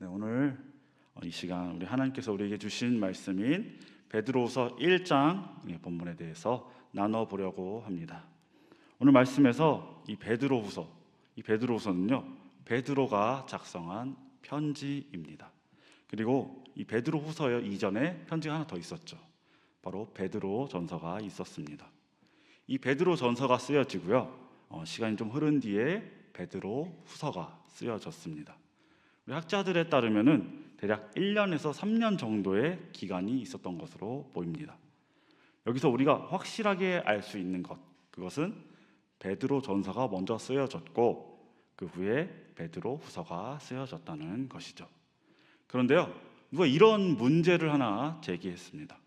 오늘 이 시간 우리 하나님께서 우리에게 주신 말씀인 베드로후서 1장 본문에 대해서 나눠보려고 합니다. 오늘 말씀에서 이 베드로후서는요, 베드로가 작성한 편지입니다. 그리고 이 베드로후서 이전에 편지가 하나 더 있었죠. 바로 베드로전서가 있었습니다. 이 베드로전서가 쓰여지고요, 시간이 좀 흐른 뒤에 베드로후서가 쓰여졌습니다. 우리 학자들에 따르면은 대략 1년에서 3년 정도의 기간이 있었던 것으로 보입니다. 여기서 우리가 확실하게 알 수 있는 것, 그것은 베드로전서가 먼저 쓰여졌고 그 후에 베드로후서가 쓰여졌다는 것이죠. 그런데요, 누가 이런 문제를 하나 제기했습니다.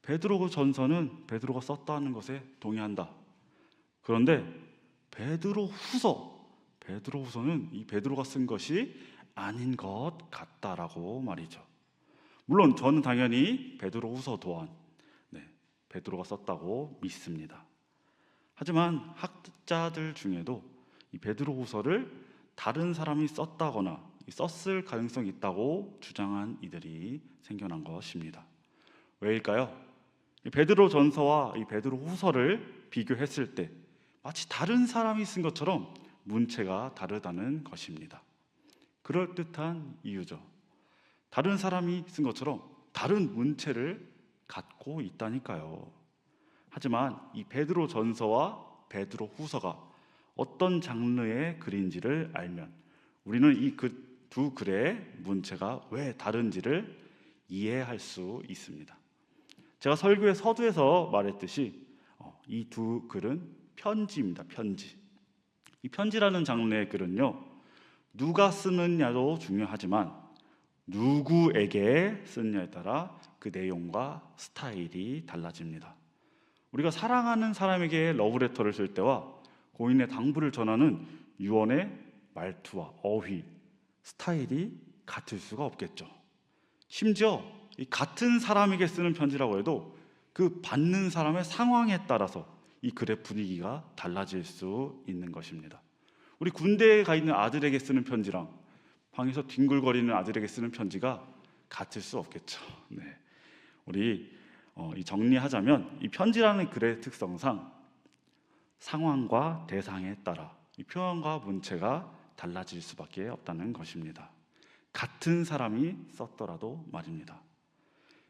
베드로전서는 베드로가 썼다는 것에 동의한다. 그런데 베드로후서는 이 베드로가 쓴 것이 아닌 것 같다라고 말이죠. 물론 저는 당연히 베드로후서 또한 베드로가 썼다고 믿습니다. 하지만 학자들 중에도 이 베드로후서를 다른 사람이 썼다거나 썼을 가능성이 있다고 주장한 이들이 생겨난 것입니다. 왜일까요? 이 베드로전서와 이 베드로후서를 비교했을 때 마치 다른 사람이 쓴 것처럼 문체가 다르다는 것입니다. 그럴듯한 이유죠. 다른 사람이 쓴 것처럼 다른 문체를 갖고 있다니까요. 하지만 이 베드로전서와 베드로후서가 어떤 장르의 글인지를 알면 우리는 이 두 글의 문체가 왜 다른지를 이해할 수 있습니다. 제가 설교의 서두에서 말했듯이 이 두 글은 편지입니다. 편지. 이 편지라는 장르의 글은요, 누가 쓰느냐도 중요하지만 누구에게 쓰느냐에 따라 그 내용과 스타일이 달라집니다. 우리가 사랑하는 사람에게 러브레터를 쓸 때와 고인의 당부를 전하는 유언의 말투와 어휘, 스타일이 같을 수가 없겠죠. 심지어 이 같은 사람에게 쓰는 편지라고 해도 그 받는 사람의 상황에 따라서 이 글의 분위기가 달라질 수 있는 것입니다. 우리 군대에 가 있는 아들에게 쓰는 편지랑 방에서 뒹굴거리는 아들에게 쓰는 편지가 같을 수 없겠죠. 우리 정리하자면 이 편지라는 글의 특성상 상황과 대상에 따라 이 표현과 문체가 달라질 수밖에 없다는 것입니다. 같은 사람이 썼더라도 말입니다.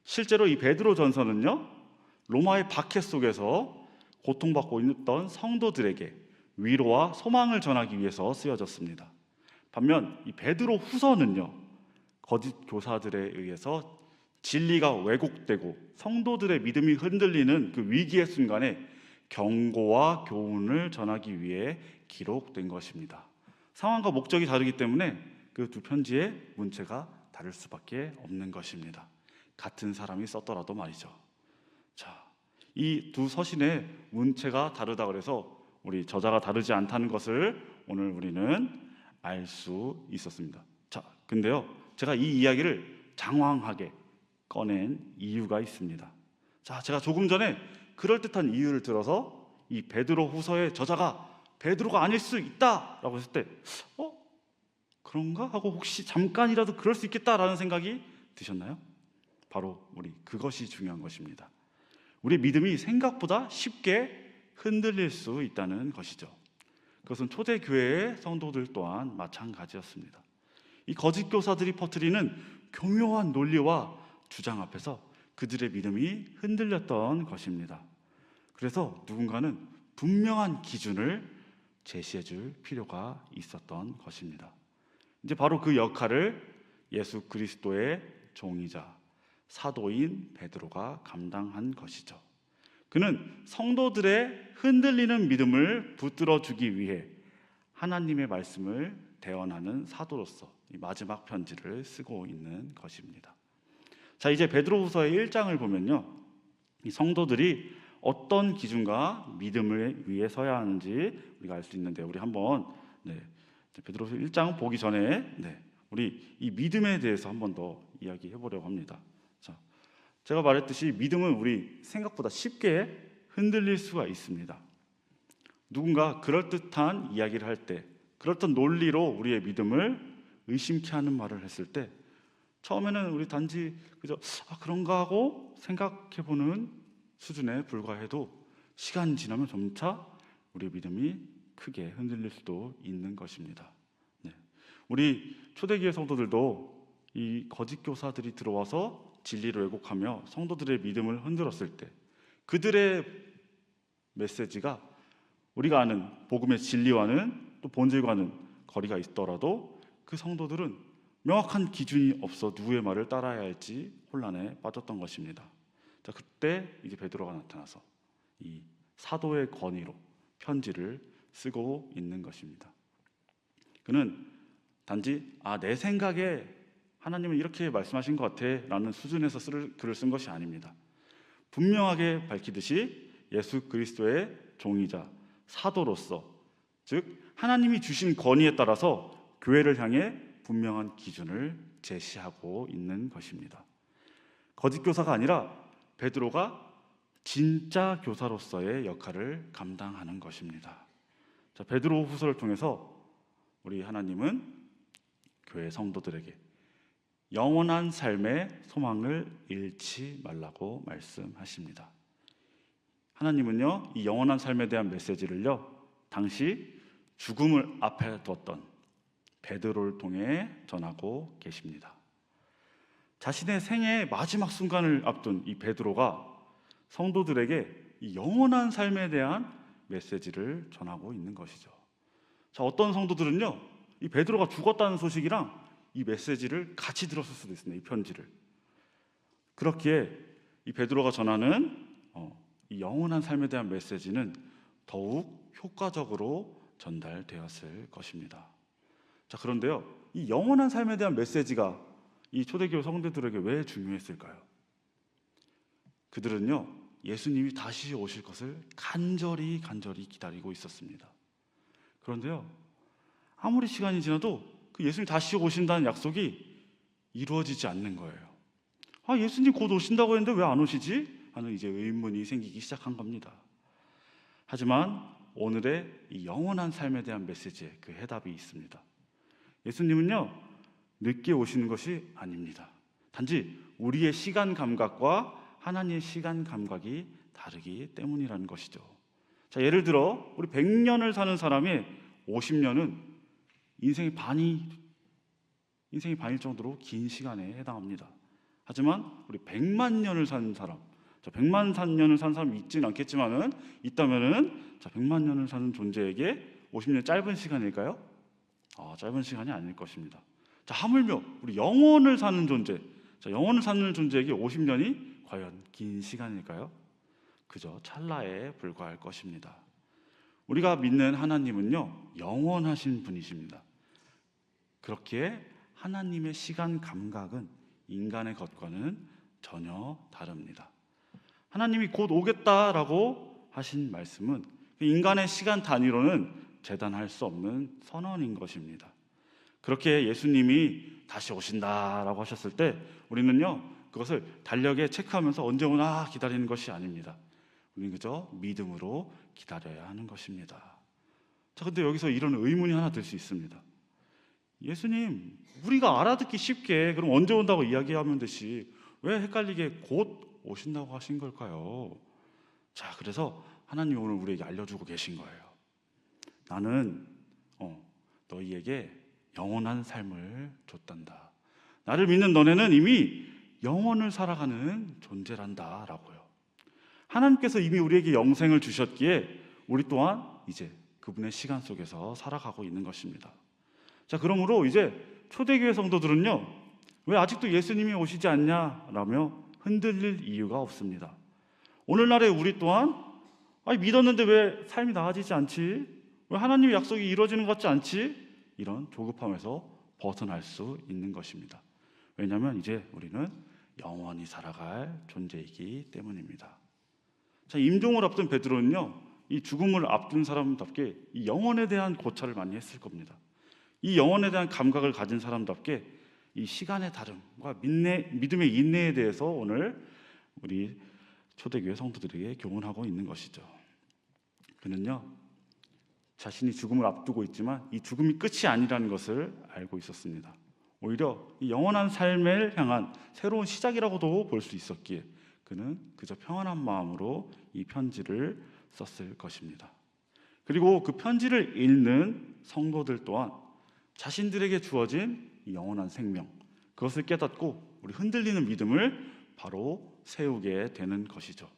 실제로 이 베드로전서는요, 로마의 박해 속에서 고통받고 있던 성도들에게 위로와 소망을 전하기 위해서 쓰여졌습니다. 반면 이 베드로후서는요, 거짓 교사들에 의해서 진리가 왜곡되고 성도들의 믿음이 흔들리는 그 위기의 순간에 경고와 교훈을 전하기 위해 기록된 것입니다. 상황과 목적이 다르기 때문에 그 두 편지의 문체가 다를 수밖에 없는 것입니다. 같은 사람이 썼더라도 말이죠. 자, 이 두 서신의 문체가 다르다 그래서 우리 저자가 다르지 않다는 것을 오늘 우리는 알 수 있었습니다. 자, 근데요, 제가 이 이야기를 장황하게 꺼낸 이유가 있습니다. 자, 제가 조금 전에 그럴듯한 이유를 들어서 이 베드로후서의 저자가 베드로가 아닐 수 있다라고 했을 때 그런가? 하고 혹시 잠깐이라도 그럴 수 있겠다라는 생각이 드셨나요? 바로 그것이 중요한 것입니다. 우리의 믿음이 생각보다 쉽게 흔들릴 수 있다는 것이죠. 그것은 초대교회의 성도들 또한 마찬가지였습니다. 이 거짓 교사들이 퍼뜨리는 교묘한 논리와 주장 앞에서 그들의 믿음이 흔들렸던 것입니다. 그래서 누군가는 분명한 기준을 제시해 줄 필요가 있었던 것입니다. 이제 바로 그 역할을 예수 그리스도의 종이자 사도인 베드로가 감당한 것이죠. 그는 성도들의 흔들리는 믿음을 붙들어 주기 위해 하나님의 말씀을 대언하는 사도로서 이 마지막 편지를 쓰고 있는 것입니다. 자, 이제 베드로후서의 1장을 보면요, 이 성도들이 어떤 기준과 믿음을 위해 서야 하는지 우리가 알 수 있는데, 우리 한번 베드로후서 1장 보기 전에 우리 이 믿음에 대해서 한 번 더 이야기해 보려고 합니다. 자, 제가 말했듯이 믿음은 우리 생각보다 쉽게 흔들릴 수가 있습니다. 누군가 그럴듯한 이야기를 할 때, 그럴듯한 논리로 우리의 믿음을 의심케 하는 말을 했을 때 처음에는 우리 단지 그저 그런가 하고 생각해보는 수준에 불과해도 시간이 지나면 점차 우리의 믿음이 크게 흔들릴 수도 있는 것입니다. 네. 우리 초대교회 성도들도 이 거짓 교사들이 들어와서 진리를 왜곡하며 성도들의 믿음을 흔들었을 때 그들의 메시지가 우리가 아는 복음의 진리와는 또 본질과는 거리가 있더라도 그 성도들은 명확한 기준이 없어 누구의 말을 따라야 할지 혼란에 빠졌던 것입니다. 자, 그때 이제 베드로가 나타나서 이 사도의 권위로 편지를 쓰고 있는 것입니다. 그는 단지 내 생각에 하나님은 이렇게 말씀하신 것 같아 라는 수준에서 글을 쓴 것이 아닙니다. 분명하게 밝히듯이 예수 그리스도의 종이자 사도로서, 즉 하나님이 주신 권위에 따라서 교회를 향해 분명한 기준을 제시하고 있는 것입니다. 거짓 교사가 아니라 베드로가 진짜 교사로서의 역할을 감당하는 것입니다. 자, 베드로 후서를 통해서 우리 하나님은 교회 성도들에게 영원한 삶의 소망을 잃지 말라고 말씀하십니다. 하나님은요, 이 영원한 삶에 대한 메시지를요, 당시 죽음을 앞에 두었던 베드로를 통해 전하고 계십니다. 자신의 생애의 마지막 순간을 앞둔 이 베드로가 성도들에게 이 영원한 삶에 대한 메시지를 전하고 있는 것이죠. 자, 어떤 성도들은요, 이 베드로가 죽었다는 소식이랑 이 메시지를 같이 들었을 수도 있습니다. 이 편지를. 그렇기에 이 베드로가 전하는 이 영원한 삶에 대한 메시지는 더욱 효과적으로 전달되었을 것입니다. 자, 그런데요, 이 영원한 삶에 대한 메시지가 이 초대교회 성도들에게 왜 중요했을까요? 그들은요, 예수님이 다시 오실 것을 간절히 기다리고 있었습니다. 그런데요, 아무리 시간이 지나도 그 예수님 다시 오신다는 약속이 이루어지지 않는 거예요. 예수님 곧 오신다고 했는데 왜 안 오시지? 하는 이제 의문이 생기기 시작한 겁니다. 하지만 오늘의 이 영원한 삶에 대한 메시지에 그 해답이 있습니다. 예수님은요, 늦게 오시는 것이 아닙니다. 단지 우리의 시간 감각과 하나님의 시간 감각이 다르기 때문이라는 것이죠. 자, 예를 들어 우리 100년을 사는 사람의 50년은 인생의 반일 정도로 긴 시간에 해당합니다. 하지만 우리 100만 년을 사는 사람, 100만 년을 사는 사람이 있지는 않겠지만은 있다면은 100만 년을 사는 존재에게 50년 짧은 시간일까요? 짧은 시간이 아닐 것입니다. 자, 하물며 우리 영원을 사는 존재, 영원을 사는 존재에게 50년이 과연 긴 시간일까요? 그저 찰나에 불과할 것입니다. 우리가 믿는 하나님은요, 영원하신 분이십니다. 그렇기에 하나님의 시간 감각은 인간의 것과는 전혀 다릅니다. 하나님이 곧 오겠다라고 하신 말씀은 인간의 시간 단위로는 재단할 수 없는 선언인 것입니다. 그렇게 예수님이 다시 오신다라고 하셨을 때 우리는요, 그것을 달력에 체크하면서 언제 오나 기다리는 것이 아닙니다. 우리는 그저 믿음으로 기다려야 하는 것입니다. 자, 근데 여기서 이런 의문이 하나 들 수 있습니다. 예수님, 우리가 알아듣기 쉽게 그럼 언제 온다고 이야기하면 되지 왜 헷갈리게 곧 오신다고 하신 걸까요? 자, 그래서 하나님이 오늘 우리에게 알려주고 계신 거예요. 나는 너희에게 영원한 삶을 줬단다. 나를 믿는 너네는 이미 영원을 살아가는 존재란다 라고요. 하나님께서 이미 우리에게 영생을 주셨기에 우리 또한 이제 그분의 시간 속에서 살아가고 있는 것입니다. 자, 그러므로 이제 초대교회 성도들은요, 왜 아직도 예수님이 오시지 않냐라며 흔들릴 이유가 없습니다. 오늘날의 우리 또한 믿었는데 왜 삶이 나아지지 않지? 왜 하나님의 약속이 이루어지는 것 같지 않지? 이런 조급함에서 벗어날 수 있는 것입니다. 왜냐하면 이제 우리는 영원히 살아갈 존재이기 때문입니다. 자, 임종을 앞둔 베드로는요, 이 죽음을 앞둔 사람답게 이 영혼에 대한 고찰을 많이 했을 겁니다. 이 영혼에 대한 감각을 가진 사람답게 이 시간의 다름과 믿음의 인내에 대해서 오늘 우리 초대교회 성도들에게 교훈하고 있는 것이죠. 그는요, 자신이 죽음을 앞두고 있지만 이 죽음이 끝이 아니라는 것을 알고 있었습니다. 오히려 이 영원한 삶을 향한 새로운 시작이라고도 볼 수 있었기에 그는 그저 평안한 마음으로 이 편지를 썼을 것입니다. 그리고 그 편지를 읽는 성도들 또한 자신들에게 주어진 이 영원한 생명, 그것을 깨닫고 우리 흔들리는 믿음을 바로 세우게 되는 것이죠.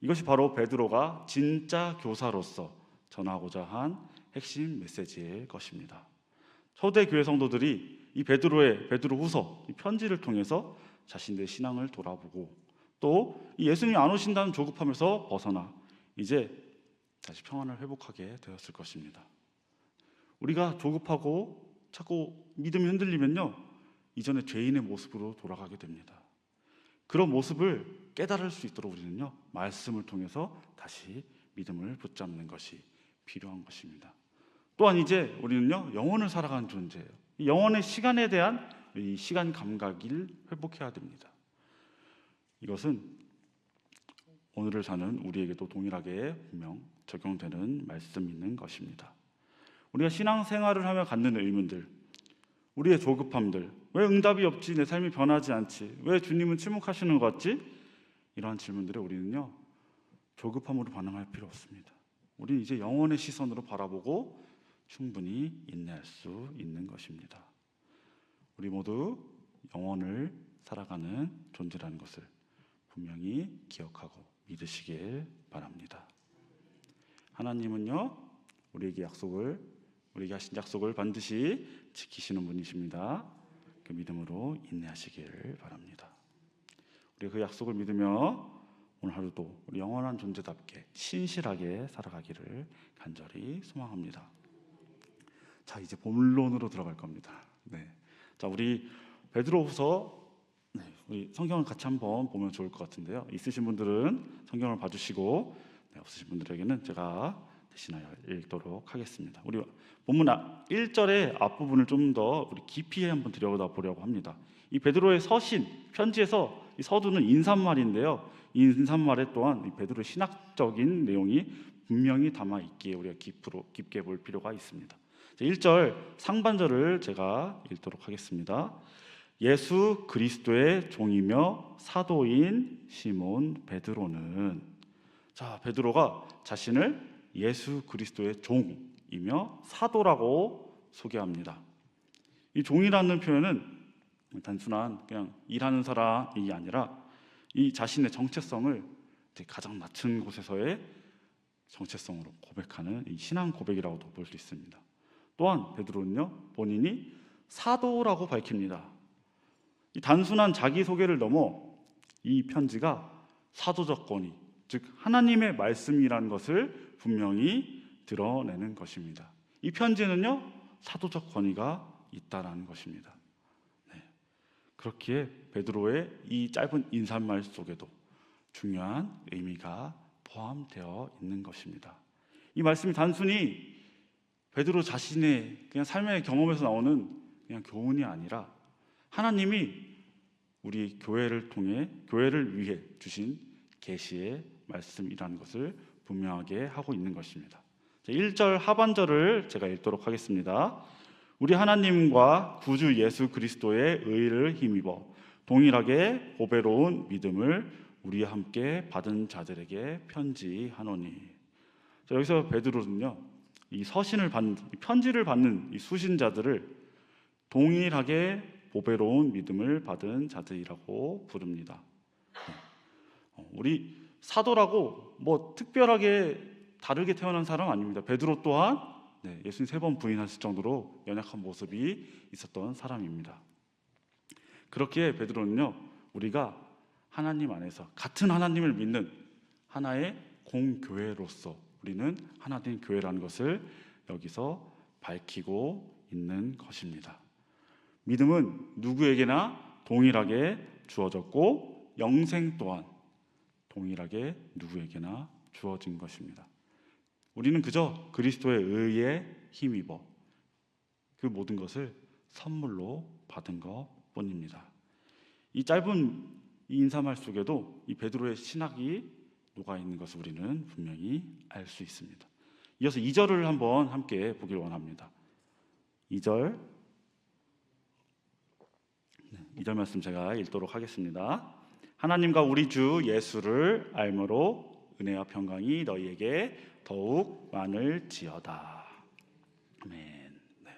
이것이 바로 베드로가 진짜 교사로서 전하고자 한 핵심 메시지일 것입니다. 초대 교회 성도들이 이 베드로후서 이 편지를 통해서 자신들의 신앙을 돌아보고 또 예수님이 안 오신다는 조급함에서 벗어나 이제 다시 평안을 회복하게 되었을 것입니다. 우리가 조급하고 자꾸 믿음이 흔들리면요, 이전의 죄인의 모습으로 돌아가게 됩니다. 그런 모습을 깨달을 수 있도록 우리는요, 말씀을 통해서 다시 믿음을 붙잡는 것이 필요한 것입니다. 또한 이제 우리는요, 영혼을 살아가는 존재예요. 이 영혼의 시간에 대한 이 시간 감각을 회복해야 됩니다. 이것은 오늘을 사는 우리에게도 동일하게 분명 적용되는 말씀이 있는 것입니다. 우리가 신앙생활을 하며 갖는 의문들, 우리의 조급함들, 왜 응답이 없지? 내 삶이 변하지 않지? 왜 주님은 침묵하시는 것 같지? 이러한 질문들에 우리는요, 조급함으로 반응할 필요 없습니다. 우리는 이제 영혼의 시선으로 바라보고 충분히 인내할 수 있는 것입니다. 우리 모두 영혼을 살아가는 존재라는 것을 분명히 기억하고 믿으시길 바랍니다. 하나님은요, 우리에게 하신 약속을 반드시 지키시는 분이십니다. 그 믿음으로 인내하시길 바랍니다. 우리 그 약속을 믿으며 오늘 하루도 우리 영원한 존재답게 신실하게 살아가기를 간절히 소망합니다. 자, 이제 본론으로 들어갈 겁니다. 네. 자, 우리 베드로후서 우리 성경을 같이 한번 보면 좋을 것 같은데요. 있으신 분들은 성경을 봐주시고 없으신 분들에게는 제가 대신하여 읽도록 하겠습니다. 우리 본문 1절의 앞부분을 좀 더 우리 깊이 한번 들여다보려고 합니다. 이 베드로의 서신, 편지에서 이 서두는 인사말인데요. 이 인사말에 또한 이 베드로의 신학적인 내용이 분명히 담아 있기에 우리가 깊게 볼 필요가 있습니다. 1절 상반절을 제가 읽도록 하겠습니다. 예수 그리스도의 종이며 사도인 시몬 베드로는, 자, 베드로가 자신을 예수 그리스도의 종이며 사도라고 소개합니다. 이 종이라는 표현은 단순한 그냥 일하는 사람이 아니라 이 자신의 정체성을 가장 낮은 곳에서의 정체성으로 고백하는 이 신앙 고백이라고도 볼 수 있습니다. 또한 베드로는요, 본인이 사도라고 밝힙니다. 이 단순한 자기소개를 넘어 이 편지가 사도적 권위, 즉 하나님의 말씀이라는 것을 분명히 드러내는 것입니다. 이 편지는요, 사도적 권위가 있다라는 것입니다. 네. 그렇기에 베드로의 이 짧은 인사말 속에도 중요한 의미가 포함되어 있는 것입니다. 이 말씀이 단순히 베드로 자신의 그냥 삶의 경험에서 나오는 그냥 교훈이 아니라 하나님이 우리 교회를 통해 교회를 위해 주신 계시의 말씀이라는 것을 분명하게 하고 있는 것입니다. 1절 하반절을 제가 읽도록 하겠습니다. 우리 하나님과 구주 예수 그리스도의 의를 힘입어 동일하게 보배로운 믿음을 우리와 함께 받은 자들에게 편지하노니. 자, 여기서 베드로는요, 이 서신을 받는, 이 편지를 받는 이 수신자들을 동일하게 보배로운 믿음을 받은 자들이라고 부릅니다. 우리 사도라고 뭐 특별하게 다르게 태어난 사람 아닙니다. 베드로 또한 예수님 3번 부인하실 정도로 연약한 모습이 있었던 사람입니다. 그렇기에 베드로는요, 우리가 하나님 안에서 같은 하나님을 믿는 하나의 공교회로서 우리는 하나 된 교회라는 것을 여기서 밝히고 있는 것입니다. 믿음은 누구에게나 동일하게 주어졌고 영생 또한 동일하게 누구에게나 주어진 것입니다. 우리는 그저 그리스도의 의에 힘입어 그 모든 것을 선물로 받은 것뿐입니다. 이 짧은 이 인사말 속에도 이 베드로의 신학이 녹아 있는 것을 우리는 분명히 알 수 있습니다. 이어서 2절을 한번 함께 보길 원합니다. 2절, 2절 말씀 제가 읽도록 하겠습니다. 하나님과 우리 주 예수를 알므로 은혜와 평강이 너희에게 더욱 많을지어다. 아멘. 네.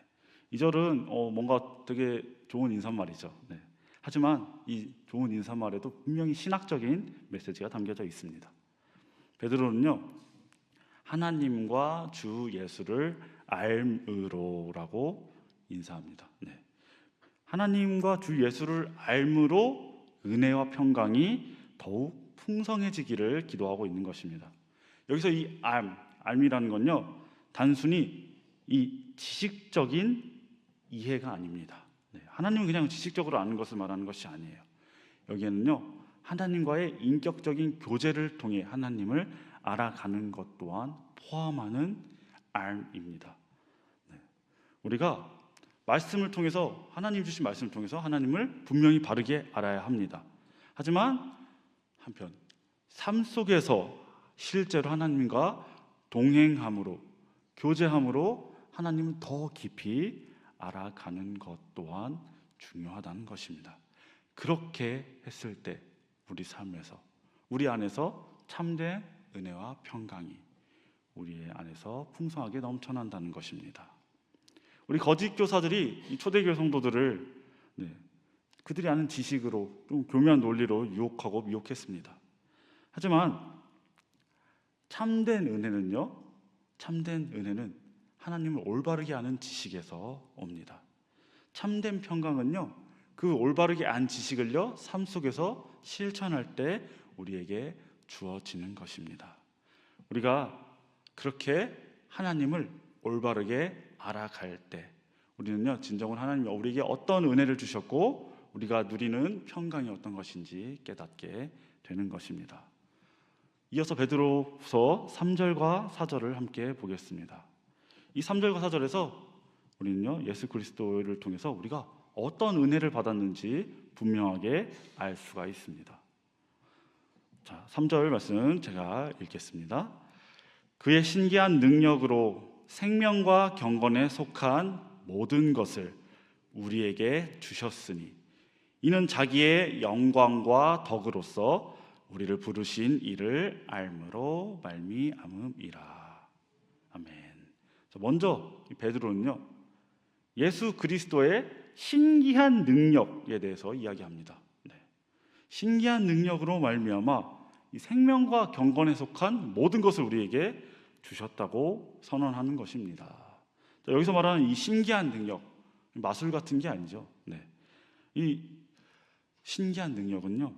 2절은 뭔가 되게 좋은 인사말이죠. 네. 하지만 이 좋은 인사말에도 분명히 신학적인 메시지가 담겨져 있습니다. 베드로는요, 하나님과 주 예수를 알므로라고 인사합니다. 네. 하나님과 주 예수를 알므로 은혜와 평강이 더욱 풍성해지기를 기도하고 있는 것입니다. 여기서 이 알이라는 건요, 단순히 이 지식적인 이해가 아닙니다. 네. 하나님은 그냥 지식적으로 아는 것을 말하는 것이 아니에요. 여기에는요, 하나님과의 인격적인 교제를 통해 하나님을 알아가는 것 또한 포함하는 알입니다. 네. 우리가 말씀을 통해서, 하나님 주신 말씀을 통해서 하나님을 분명히 바르게 알아야 합니다. 하지만 한편 삶 속에서 실제로 하나님과 동행함으로, 교제함으로 하나님을 더 깊이 알아가는 것 또한 중요하다는 것입니다. 그렇게 했을 때 우리 삶에서, 우리 안에서 참된 은혜와 평강이 우리의 안에서 풍성하게 넘쳐난다는 것입니다. 우리 거짓 교사들이 이 초대교회 성도들을 그들이 아는 지식으로, 좀 교묘한 논리로 유혹하고 미혹했습니다. 하지만 참된 은혜는요, 참된 은혜는 하나님을 올바르게 아는 지식에서 옵니다. 참된 평강은요, 그 올바르게 안 지식을요, 삶 속에서 실천할 때 우리에게 주어지는 것입니다. 우리가 그렇게 하나님을 올바르게 알아갈 때 우리는요, 진정으로 하나님이 우리에게 어떤 은혜를 주셨고 우리가 누리는 평강이 어떤 것인지 깨닫게 되는 것입니다. 이어서 베드로후서 3절과 4절을 함께 보겠습니다. 이 3절과 4절에서 우리는요, 예수 그리스도를 통해서 우리가 어떤 은혜를 받았는지 분명하게 알 수가 있습니다. 자, 3절 말씀 제가 읽겠습니다. 그의 신기한 능력으로 생명과 경건에 속한 모든 것을 우리에게 주셨으니 이는 자기의 영광과 덕으로서 우리를 부르신 이를 알므로 말미암음이라. 아멘. 먼저 베드로는요, 예수 그리스도의 신기한 능력에 대해서 이야기합니다. 네. 신기한 능력으로 말미암아 이 생명과 경건에 속한 모든 것을 우리에게 주셨다고 선언하는 것입니다. 자, 여기서 말하는 이 신기한 능력, 마술 같은 게 아니죠. 네. 이 신기한 능력은요,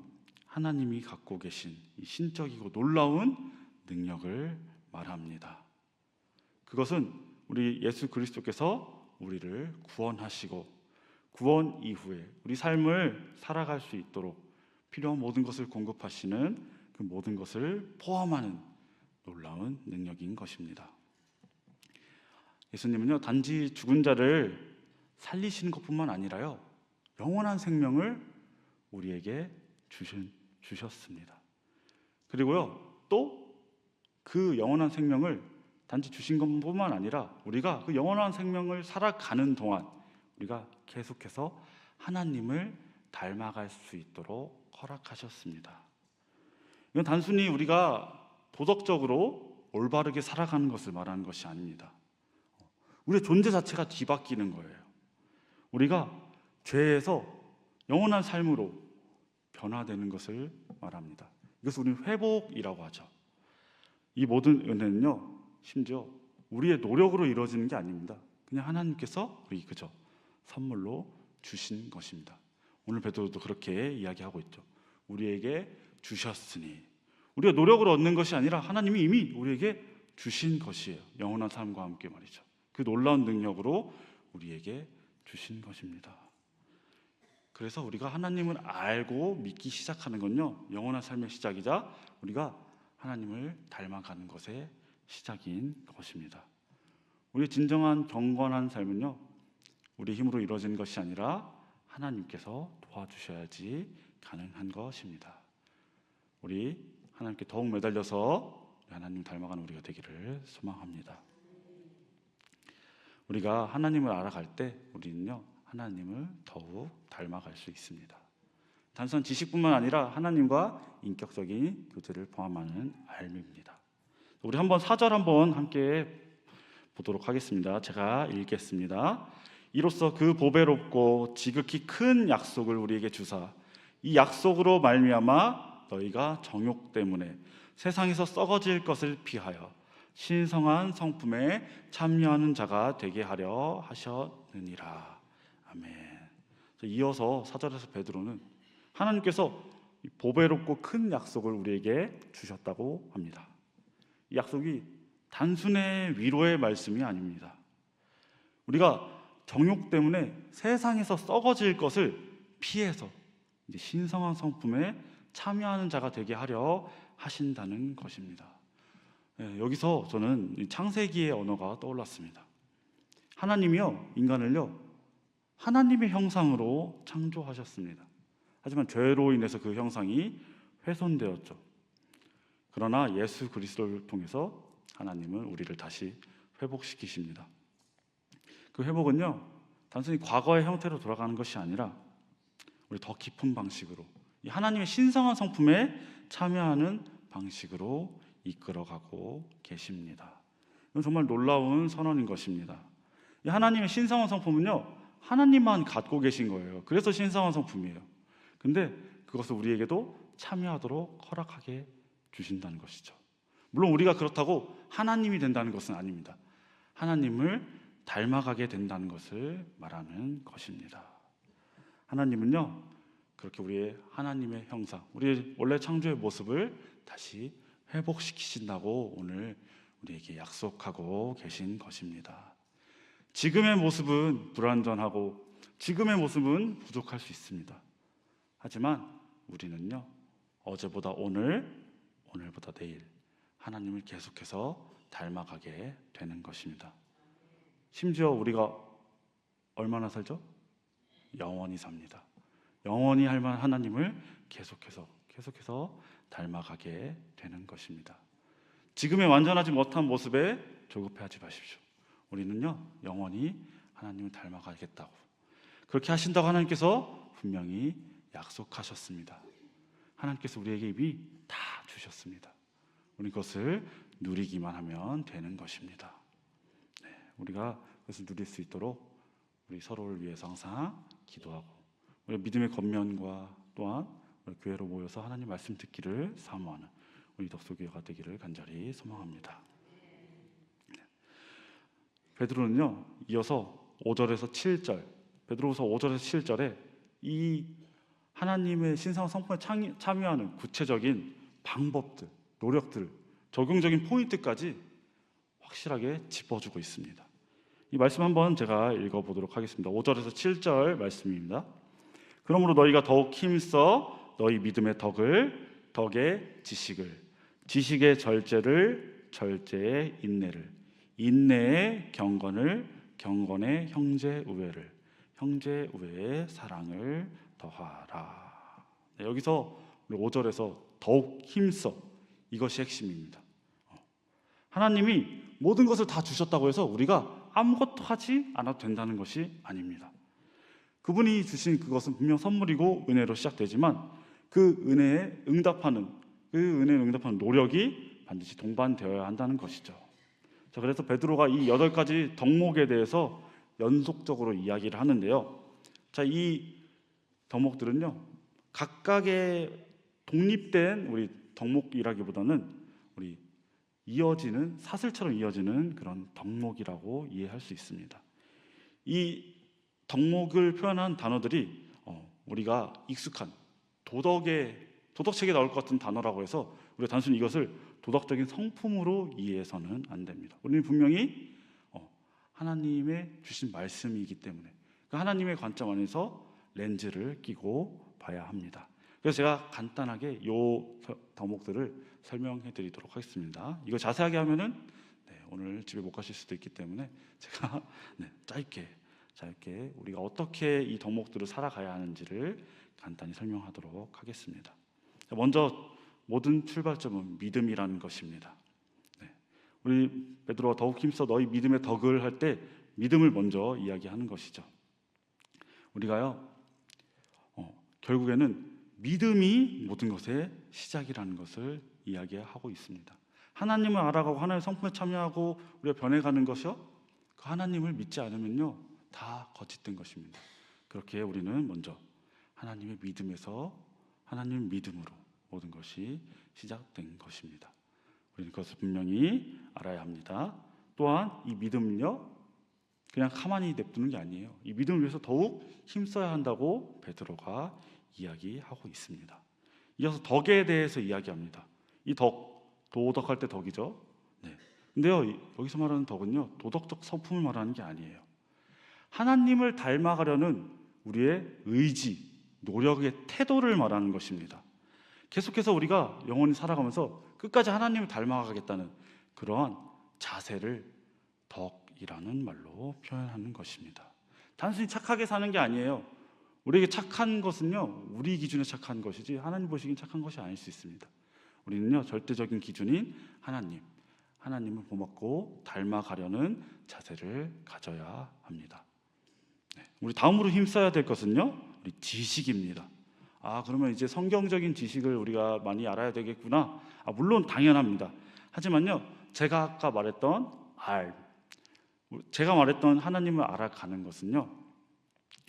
하나님이 갖고 계신 이 신적이고 놀라운 능력을 말합니다. 그것은 우리 예수 그리스도께서 우리를 구원하시고 구원 이후에 우리 삶을 살아갈 수 있도록 필요한 모든 것을 공급하시는 그 모든 것을 포함하는 놀라운 능력인 것입니다. 예수님은요, 단지 죽은 자를 살리시는 것뿐만 아니라요, 영원한 생명을 우리에게 주셨습니다. 그리고요, 또 그 영원한 생명을 단지 주신 것뿐만 아니라 우리가 그 영원한 생명을 살아가는 동안 우리가 계속해서 하나님을 닮아갈 수 있도록 허락하셨습니다. 이건 단순히 우리가 도덕적으로 올바르게 살아가는 것을 말하는 것이 아닙니다. 우리의 존재 자체가 뒤바뀌는 거예요. 우리가 죄에서 영원한 삶으로 변화되는 것을 말합니다. 이것을 우리는 회복이라고 하죠. 이 모든 은혜는요, 심지어 우리의 노력으로 이루어지는 게 아닙니다. 그냥 하나님께서 우리 그저 선물로 주신 것입니다. 오늘 베드로도 그렇게 이야기하고 있죠. 우리에게 주셨으니, 우리가 노력으로 얻는 것이 아니라 하나님이 이미 우리에게 주신 것이에요. 영원한 삶과 함께 말이죠. 그 놀라운 능력으로 우리에게 주신 것입니다. 그래서 우리가 하나님을 알고 믿기 시작하는 건요, 영원한 삶의 시작이자 우리가 하나님을 닮아가는 것의 시작인 것입니다. 우리의 진정한 경건한 삶은요, 우리 힘으로 이루어지는 것이 아니라 하나님께서 도와주셔야지 가능한 것입니다. 우리 하나님께 더욱 매달려서 하나님 닮아가는 우리가 되기를 소망합니다. 우리가 하나님을 알아갈 때 우리는요, 하나님을 더욱 닮아갈 수 있습니다. 단순한 지식뿐만 아니라 하나님과 인격적인 교제를 포함하는 알미입니다. 우리 한번 4절 한번 함께 보도록 하겠습니다. 제가 읽겠습니다. 이로써 그 보배롭고 지극히 큰 약속을 우리에게 주사 이 약속으로 말미암아 너희가 정욕 때문에 세상에서 썩어질 것을 피하여 신성한 성품에 참여하는 자가 되게 하려 하셨느니라. 아멘. 이어서 4절에서 베드로는 하나님께서 보배롭고 큰 약속을 우리에게 주셨다고 합니다. 이 약속이 단순의 위로의 말씀이 아닙니다. 우리가 정욕 때문에 세상에서 썩어질 것을 피해서 이제 신성한 성품에 참여하는 자가 되게 하려 하신다는 것입니다. 여기서 저는 창세기의 언어가 떠올랐습니다. 하나님이요, 인간을요, 하나님의 형상으로 창조하셨습니다. 하지만 죄로 인해서 그 형상이 훼손되었죠. 그러나 예수 그리스도를 통해서 하나님은 우리를 다시 회복시키십니다. 그 회복은요, 단순히 과거의 형태로 돌아가는 것이 아니라 우리 더 깊은 방식으로 이 하나님의 신성한 성품에 참여하는 방식으로 이끌어가고 계십니다. 이건 정말 놀라운 선언인 것입니다. 이 하나님의 신성한 성품은요, 하나님만 갖고 계신 거예요. 그래서 신성한 성품이에요. 근데 그것을 우리에게도 참여하도록 허락하게 주신다는 것이죠. 물론 우리가 그렇다고 하나님이 된다는 것은 아닙니다. 하나님을 닮아가게 된다는 것을 말하는 것입니다. 하나님은요, 그렇게 우리의 하나님의 형상, 우리의 원래 창조의 모습을 다시 회복시키신다고 오늘 우리에게 약속하고 계신 것입니다. 지금의 모습은 불완전하고 지금의 모습은 부족할 수 있습니다. 하지만 우리는요, 어제보다 오늘, 오늘보다 내일 하나님을 계속해서 닮아가게 되는 것입니다. 심지어 우리가 얼마나 살죠? 영원히 삽니다. 영원히 할 만한 하나님을 계속해서 닮아가게 되는 것입니다. 지금의 완전하지 못한 모습에 조급해하지 마십시오. 우리는요, 영원히 하나님을 닮아가겠다고, 그렇게 하신다고 하나님께서 분명히 약속하셨습니다. 하나님께서 우리에게 이미 다 주셨습니다. 우리 그것을 누리기만 하면 되는 것입니다. 우리가 그것을 누릴 수 있도록 우리 서로를 위해서 항상 기도하고 우리 믿음의 겉면과 또한 우리 교회로 모여서 하나님 말씀 듣기를 사모하는 우리 덕소교회가 되기를 간절히 소망합니다. 베드로는요, 이어서 5절에서 7절, 베드로후서 5절에서 7절에 이 하나님의 신성한 성품에 참여하는 구체적인 방법들, 노력들, 적용적인 포인트까지 확실하게 짚어주고 있습니다. 이 말씀 한번 제가 읽어보도록 하겠습니다. 5절에서 7절 말씀입니다. 그러므로 너희가 더욱 힘써 너희 믿음의 덕의 지식의 절제의 인내의 경건의 형제 우애의 사랑을 더하라. 여기서 5절에서 더욱 힘써, 이것이 핵심입니다. 하나님이 모든 것을 다 주셨다고 해서 우리가 아무것도 하지 않아도 된다는 것이 아닙니다. 그분이 주신 그것은 분명 선물이고 은혜로 시작되지만 그 은혜에 응답하는 노력이 반드시 동반되어야 한다는 것이죠. 자, 그래서 베드로가 이 8가지 덕목에 대해서 연속적으로 이야기를 하는데요. 자, 이 덕목들은요, 각각의 독립된 우리 덕목이라기보다는 우리 사슬처럼 이어지는 그런 덕목이라고 이해할 수 있습니다. 이 덕목을 표현한 단어들이 우리가 익숙한 도덕책에 나올 것 같은 단어라고 해서 우리가 단순히 이것을 도덕적인 성품으로 이해해서는 안 됩니다. 우리는 분명히 하나님의 주신 말씀이기 때문에 그 하나님의 관점 안에서 렌즈를 끼고 봐야 합니다. 그래서 제가 간단하게 이 덕목들을 설명해 드리도록 하겠습니다. 이거 자세하게 하면은 오늘 집에 못 가실 수도 있기 때문에 제가 짧게 우리가 어떻게 이 덕목들을 살아가야 하는지를 간단히 설명하도록 하겠습니다. 먼저 모든 출발점은 믿음이라는 것입니다. 우리 베드로가 더욱 힘써 너희 믿음의 덕을 할 때 믿음을 먼저 이야기하는 것이죠. 우리가요, 결국에는 믿음이 모든 것의 시작이라는 것을 이야기하고 있습니다. 하나님을 알아가고 하나님의 성품에 참여하고 우리가 변해가는 것이요, 그 하나님을 믿지 않으면요 다 거짓된 것입니다. 그렇게 우리는 먼저 하나님의 믿음에서 하나님 믿음으로 모든 것이 시작된 것입니다. 우리는 그것을 분명히 알아야 합니다. 또한 이 믿음은요 그냥 가만히 냅두는 게 아니에요. 이 믿음을 위해서 더욱 힘써야 한다고 베드로가 이야기하고 있습니다. 이어서 덕에 대해서 이야기합니다. 이 도덕할 때 덕이죠. 네. 근데요, 여기서 말하는 덕은요, 도덕적 성품을 말하는 게 아니에요. 하나님을 닮아가려는 우리의 의지, 노력의 태도를 말하는 것입니다. 계속해서 우리가 영원히 살아가면서 끝까지 하나님을 닮아가겠다는 그러한 자세를 덕이라는 말로 표현하는 것입니다. 단순히 착하게 사는 게 아니에요. 우리에게 착한 것은요, 우리 기준에 착한 것이지 하나님 보시기엔 착한 것이 아닐 수 있습니다. 우리는요, 절대적인 기준인 하나님을 본받고 닮아가려는 자세를 가져야 합니다. 네, 우리 다음으로 힘써야 될 것은요, 우리 지식입니다. 그러면 이제 성경적인 지식을 우리가 많이 알아야 되겠구나. 물론 당연합니다. 하지만요, 제가 아까 말했던 제가 말했던 하나님을 알아가는 것은요,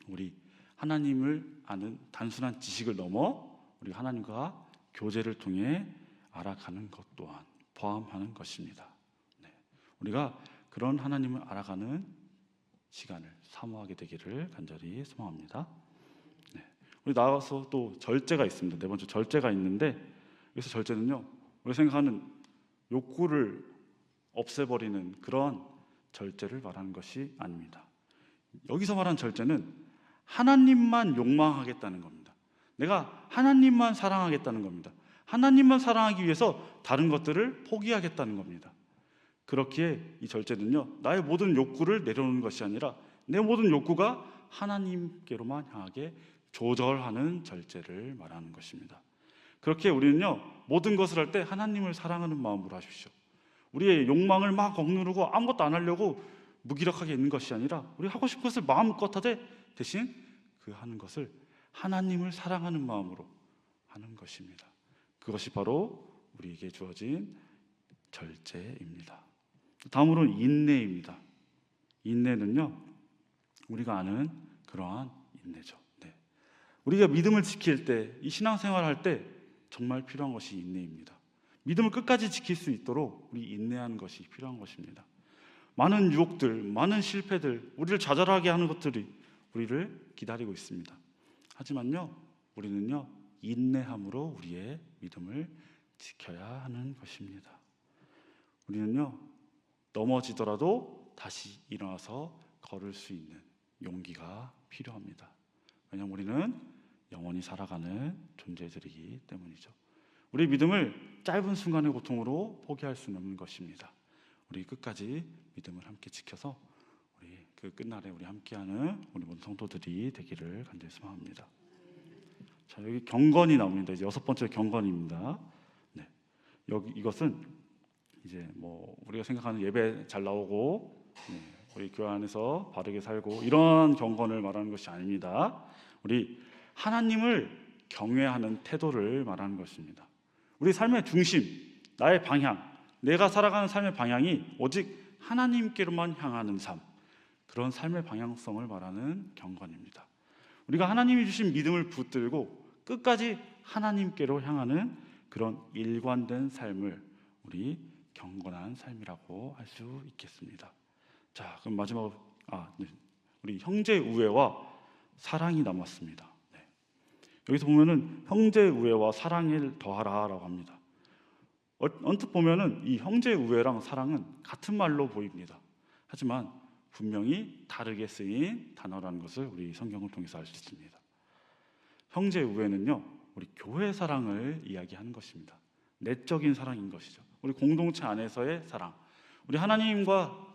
우리 하나님을 아는 단순한 지식을 넘어 우리 하나님과 교제를 통해 알아가는 것 또한 포함하는 것입니다. 네. 우리가 그런 하나님을 알아가는 시간을 사모하게 되기를 간절히 소망합니다. 네. 우리 나와서 또 절제가 있습니다. 네 번째 절제가 있는데, 여기서 절제는요, 우리가 생각하는 욕구를 없애버리는 그런 절제를 말하는 것이 아닙니다. 여기서 말하는 절제는 하나님만 욕망하겠다는 겁니다. 내가 하나님만 사랑하겠다는 겁니다. 하나님만 사랑하기 위해서 다른 것들을 포기하겠다는 겁니다. 그렇기에 이 절제는요, 나의 모든 욕구를 내려놓는 것이 아니라 내 모든 욕구가 하나님께로만 향하게 조절하는 절제를 말하는 것입니다. 그렇게 우리는요, 모든 것을 할 때 하나님을 사랑하는 마음으로 하십시오. 우리의 욕망을 막 억누르고 아무것도 안 하려고 무기력하게 있는 것이 아니라 우리 하고 싶은 것을 마음껏 하되 대신 그 하는 것을 하나님을 사랑하는 마음으로 하는 것입니다. 그것이 바로 우리에게 주어진 절제입니다. 다음으로는 인내입니다. 인내는요, 우리가 아는 그러한 인내죠. 네. 우리가 믿음을 지킬 때, 이 신앙생활을 할 때 정말 필요한 것이 인내입니다. 믿음을 끝까지 지킬 수 있도록 우리 인내하는 것이 필요한 것입니다. 많은 유혹들, 많은 실패들, 우리를 좌절하게 하는 것들이 우리를 기다리고 있습니다. 하지만요, 우리는요, 인내함으로 우리의 믿음을 지켜야 하는 것입니다. 우리는요, 넘어지더라도 다시 일어나서 걸을 수 있는 용기가 필요합니다. 왜냐하면 우리는 영원히 살아가는 존재들이기 때문이죠. 우리 믿음을 짧은 순간의 고통으로 포기할 수는 없는 것입니다. 우리 끝까지 믿음을 함께 지켜서 우리 그 끝날에 우리 함께하는 우리 모든 성도들이 되기를 간절히 소망합니다. 자, 여기 경건이 나옵니다. 이제 6번째 경건입니다. 네. 이것은 이제 뭐 우리가 생각하는 예배 잘 나오고, 네, 우리 교회 안에서 바르게 살고 이런 경건을 말하는 것이 아닙니다. 우리 하나님을 경외하는 태도를 말하는 것입니다. 우리 삶의 중심, 나의 방향, 내가 살아가는 삶의 방향이 오직 하나님께로만 향하는 삶, 그런 삶의 방향성을 말하는 경건입니다. 우리가 하나님이 주신 믿음을 붙들고 끝까지 하나님께로 향하는 그런 일관된 삶을 우리 경건한 삶이라고 할 수 있겠습니다. 자, 그럼 마지막으로 네. 우리 형제 우애와 사랑이 남았습니다. 네. 여기서 보면은 형제 우애와 사랑을 더하라라고 합니다. 언뜻 보면은 이 형제 우애랑 사랑은 같은 말로 보입니다. 하지만 분명히 다르게 쓰인 단어라는 것을 우리 성경을 통해서 알 수 있습니다. 형제 우애는요, 우리 교회 사랑을 이야기하는 것입니다. 내적인 사랑인 것이죠. 우리 공동체 안에서의 사랑, 우리 하나님과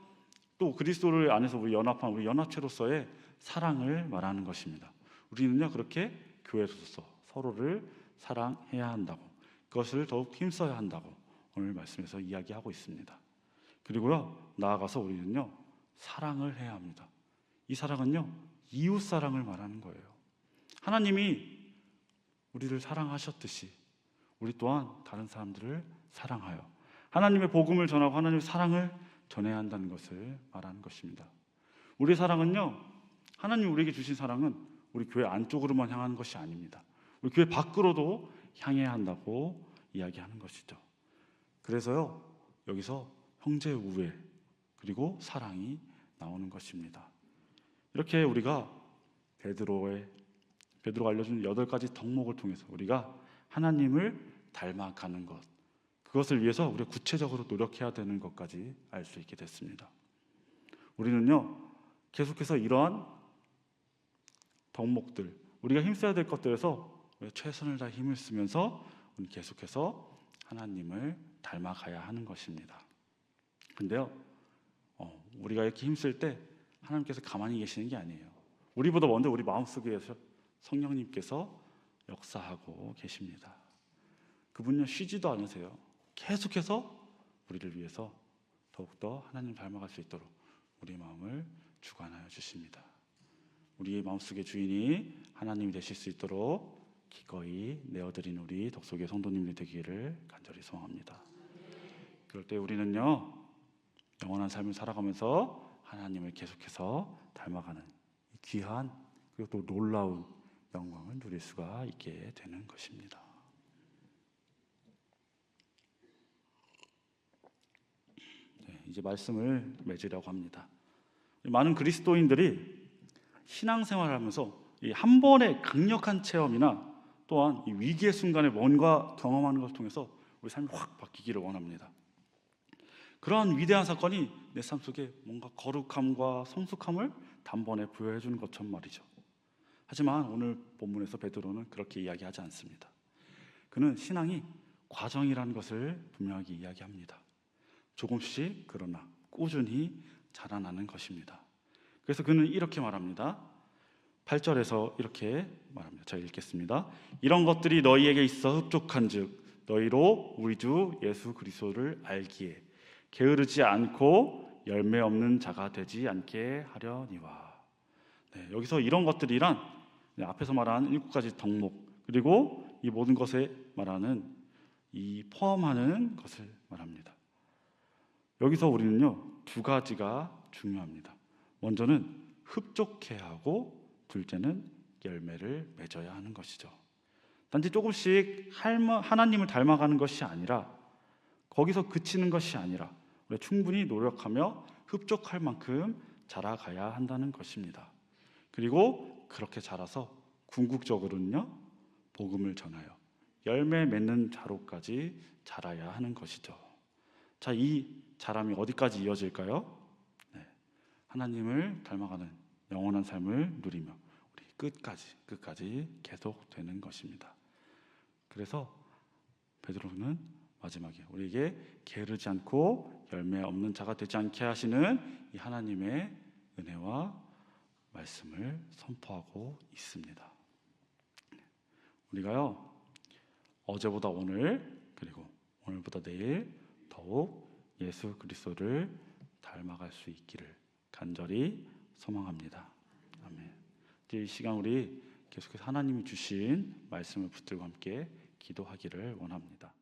또 그리스도를 안에서 우리 연합한 우리 연합체로서의 사랑을 말하는 것입니다. 우리는요, 그렇게 교회로서 서로를 사랑해야 한다고, 그것을 더욱 힘써야 한다고 오늘 말씀에서 이야기하고 있습니다. 그리고요, 나아가서 우리는요, 사랑을 해야 합니다. 이 사랑은요, 이웃 사랑을 말하는 거예요. 하나님이 우리를 사랑하셨듯이 우리 또한 다른 사람들을 사랑하여 하나님의 복음을 전하고 하나님의 사랑을 전해야 한다는 것을 말하는 것입니다. 우리의 사랑은요, 하나님 우리에게 주신 사랑은 우리 교회 안쪽으로만 향하는 것이 아닙니다. 우리 교회 밖으로도 향해야 한다고 이야기하는 것이죠. 그래서요, 여기서 형제 우애 그리고 사랑이 나오는 것입니다. 이렇게 우리가 베드로가 알려준 8가지 덕목을 통해서 우리가 하나님을 닮아가는 것, 그것을 위해서 우리가 구체적으로 노력해야 되는 것까지 알 수 있게 됐습니다. 우리는요, 계속해서 이러한 덕목들, 우리가 힘써야 될 것들에서 최선을 다해 힘을 쓰면서 우리 계속해서 하나님을 닮아가야 하는 것입니다. 근데요, 우리가 이렇게 힘쓸 때 하나님께서 가만히 계시는 게 아니에요. 우리보다 먼저 우리 마음속에서 성령님께서 역사하고 계십니다. 그분요, 쉬지도 않으세요. 계속해서 우리를 위해서 더욱더 하나님 닮아갈 수 있도록 우리 마음을 주관하여 주십니다. 우리의 마음속의 주인이 하나님이 되실 수 있도록 기꺼이 내어드린 우리 덕소교회 성도님들이 되기를 간절히 소원합니다. 그럴 때 우리는요, 영원한 삶을 살아가면서 하나님을 계속해서 닮아가는 귀한 그리고 또 놀라운 영광을 누릴 수가 있게 되는 것입니다. 네, 이제 말씀을 맺으려고 합니다. 많은 그리스도인들이 신앙생활을 하면서 한 번의 강력한 체험이나 또한 이 위기의 순간에 뭔가 경험하는 것을 통해서 우리 삶이 확 바뀌기를 원합니다. 그러한 위대한 사건이 내 삶 속에 뭔가 거룩함과 성숙함을 단번에 부여해 주는 것처럼 말이죠. 하지만 오늘 본문에서 베드로는 그렇게 이야기하지 않습니다. 그는 신앙이 과정이라는 것을 분명하게 이야기합니다. 조금씩 그러나 꾸준히 자라나는 것입니다. 그래서 그는 이렇게 말합니다. 8절에서 이렇게 말합니다. 제가 읽겠습니다. 이런 것들이 너희에게 있어 흡족한즉 너희로 우리 주 예수 그리스도를 알기에 게으르지 않고 열매 없는 자가 되지 않게 하려니와. 네, 여기서 이런 것들이란 앞에서 말한 7가지 덕목 그리고 이 모든 것에 말하는 이 포함하는 것을 말합니다. 여기서 우리는요, 2가지가 중요합니다. 먼저는 흡족해야 하고 둘째는 열매를 맺어야 하는 것이죠. 단지 조금씩 하나님을 닮아가는 것이 아니라 거기서 그치는 것이 아니라 우리가 충분히 노력하며 흡족할 만큼 자라가야 한다는 것입니다. 그리고 그렇게 자라서 궁극적으로는요, 복음을 전하여 열매 맺는 자로까지 자라야 하는 것이죠. 자, 이 자람이 어디까지 이어질까요? 네, 하나님을 닮아가는 영원한 삶을 누리며 우리 끝까지 계속되는 것입니다. 그래서 베드로는 마지막에 우리에게 게으르지 않고 열매 없는 자가 되지 않게 하시는 이 하나님의 은혜와 말씀을 선포하고 있습니다. 우리가요, 어제보다 오늘 그리고 오늘보다 내일 더욱 예수 그리스도를 닮아갈 수 있기를 간절히 소망합니다. 아멘. 이 시간 우리 계속해서 하나님이 주신 말씀을 붙들고 함께 기도하기를 원합니다.